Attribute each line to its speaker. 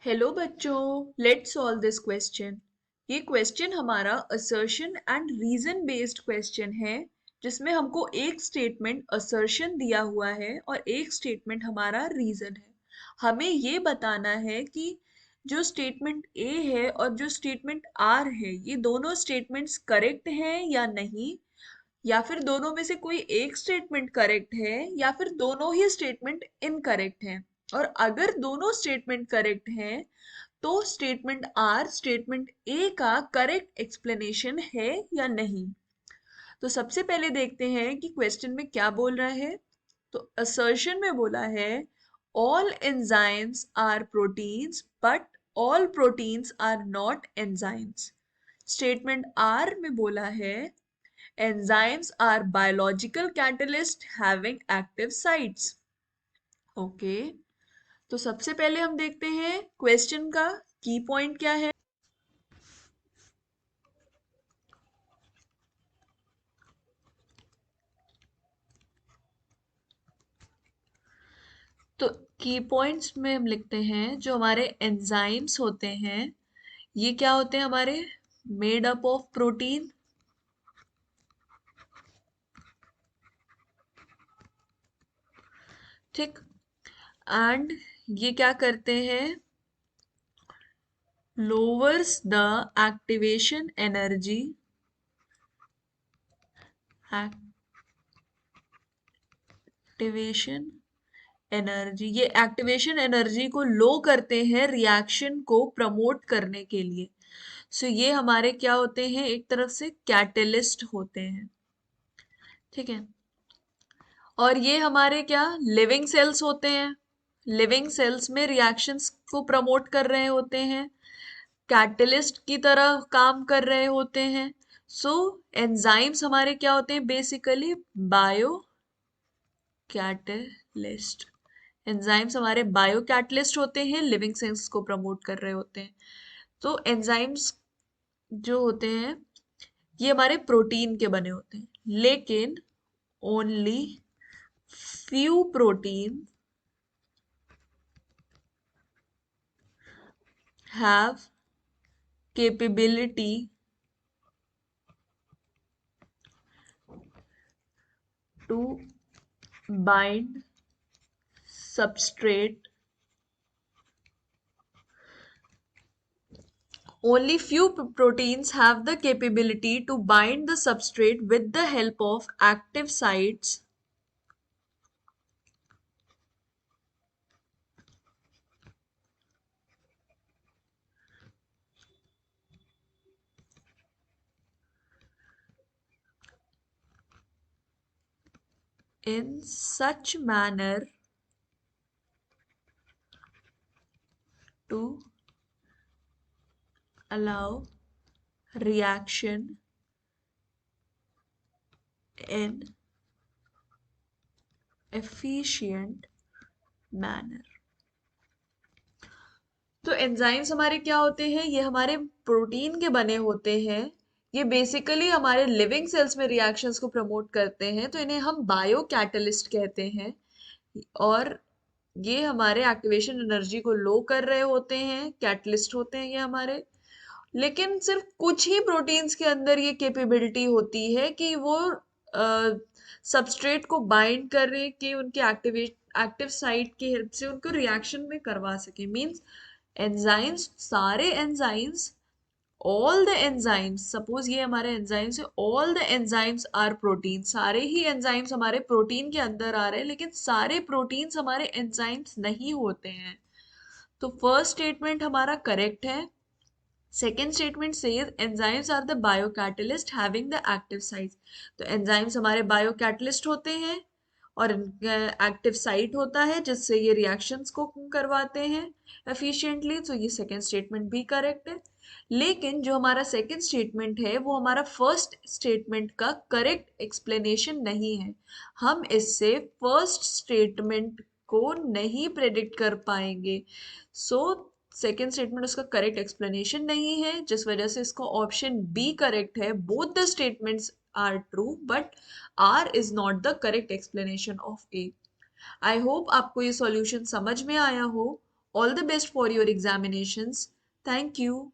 Speaker 1: Hello बच्चों, let's solve this question. ये question हमारा assertion and reason based question है, जिसमें हमको एक स्टेटमेंट असर्शन दिया हुआ है और एक स्टेटमेंट हमारा रीजन है। हमें ये बताना है कि जो स्टेटमेंट ए है और जो स्टेटमेंट आर है, ये दोनों स्टेटमेंट्स करेक्ट हैं या नहीं, या फिर दोनों में से कोई एक स्टेटमेंट करेक्ट है या फिर दोनों ही स्टेटमेंट इनकरेक्ट हैं। और अगर दोनों स्टेटमेंट करेक्ट हैं तो स्टेटमेंट आर स्टेटमेंट ए का करेक्ट एक्सप्लेनेशन है या नहीं। तो सबसे पहले देखते हैं कि क्वेश्चन में क्या बोल रहा है। तो असर्शन में बोला है all enzymes are proteins but all proteins are not enzymes. Statement R में बोला है enzymes are biological catalyst having active sites। Okay, तो सबसे पहले हम देखते हैं क्वेश्चन का की पॉइंट क्या है। तो की पॉइंट्स में हम लिखते हैं जो हमारे एंजाइम्स होते हैं, ये क्या होते हैं हमारे, मेड अप ऑफ प्रोटीन। ठीक, एंड ये क्या करते हैं, lowers the activation energy, activation energy, ये एक्टिवेशन एनर्जी को लो करते हैं रिएक्शन को प्रमोट करने के लिए। सो ये हमारे क्या होते हैं, एक तरफ से कैटलिस्ट होते हैं। ठीक है, और ये हमारे क्या, लिविंग सेल्स होते हैं। लिविंग सेल्स में रिएक्शंस को प्रमोट कर रहे होते हैं, कैटलिस्ट की तरह काम कर रहे होते हैं। सो एंजाइम्स हमारे क्या होते हैं, बेसिकली बायो कैटलिस्ट। एंजाइम्स हमारे बायो कैटलिस्ट होते हैं, लिविंग सेल्स को प्रमोट कर रहे होते हैं। तो एंजाइम्स जो होते हैं ये हमारे प्रोटीन के बने होते हैं, लेकिन only few protein have capability to bind substrate. Only few proteins have the capability to bind the substrate with the help of active sites in such manner to allow reaction in efficient manner। तो enzymes हमारे क्या होते हैं, ये हमारे protein के बने होते हैं। ये बेसिकली हमारे लिविंग सेल्स में रिएक्शंस को प्रमोट करते हैं, तो इन्हें हम बायो कैटलिस्ट कहते हैं। और ये हमारे एक्टिवेशन एनर्जी को लो कर रहे होते हैं, कैटलिस्ट होते हैं ये हमारे। लेकिन सिर्फ कुछ ही प्रोटीन्स के अंदर ये कैपेबिलिटी होती है कि वो सबस्ट्रेट को बाइंड करने के, उनके एक्टिव साइट की हेल्प से उनको रिएक्शन में करवा सके। मींस एंजाइम्स, सारे enzymes, all the enzymes, suppose ये हमारे एंजाइम्स है, all the enzymes are protein, सारे ही एंजाइम्स हमारे प्रोटीन के अंदर आ रहे हैं, लेकिन सारे प्रोटीन्स हमारे एंजाइम्स नहीं होते हैं। तो फर्स्ट स्टेटमेंट हमारा करेक्ट है। Second statement says enzymes are the biocatalyst having the active site. तो एंजाइम्स हमारे बायोकैटलिस्ट होते हैं और एक्टिव साइट होता है जिससे ये रिएक्शंस को करवाते हैं एफिशिएंटली। तो ये सेकेंड स्टेटमेंट भी करेक्ट है। लेकिन जो हमारा सेकेंड स्टेटमेंट है वो हमारा फर्स्ट स्टेटमेंट का करेक्ट एक्सप्लेनेशन नहीं है। हम इससे फर्स्ट स्टेटमेंट को नहीं प्रेडिक्ट कर पाएंगे। सो सेकेंड स्टेटमेंट उसका करेक्ट एक्सप्लेनेशन नहीं है, जिस वजह से इसको ऑप्शन बी करेक्ट है। Both the statements are true but R is not the correct explanation of A. I hope आपको ये सॉल्यूशन समझ में आया हो All the best for your examinations. Thank you.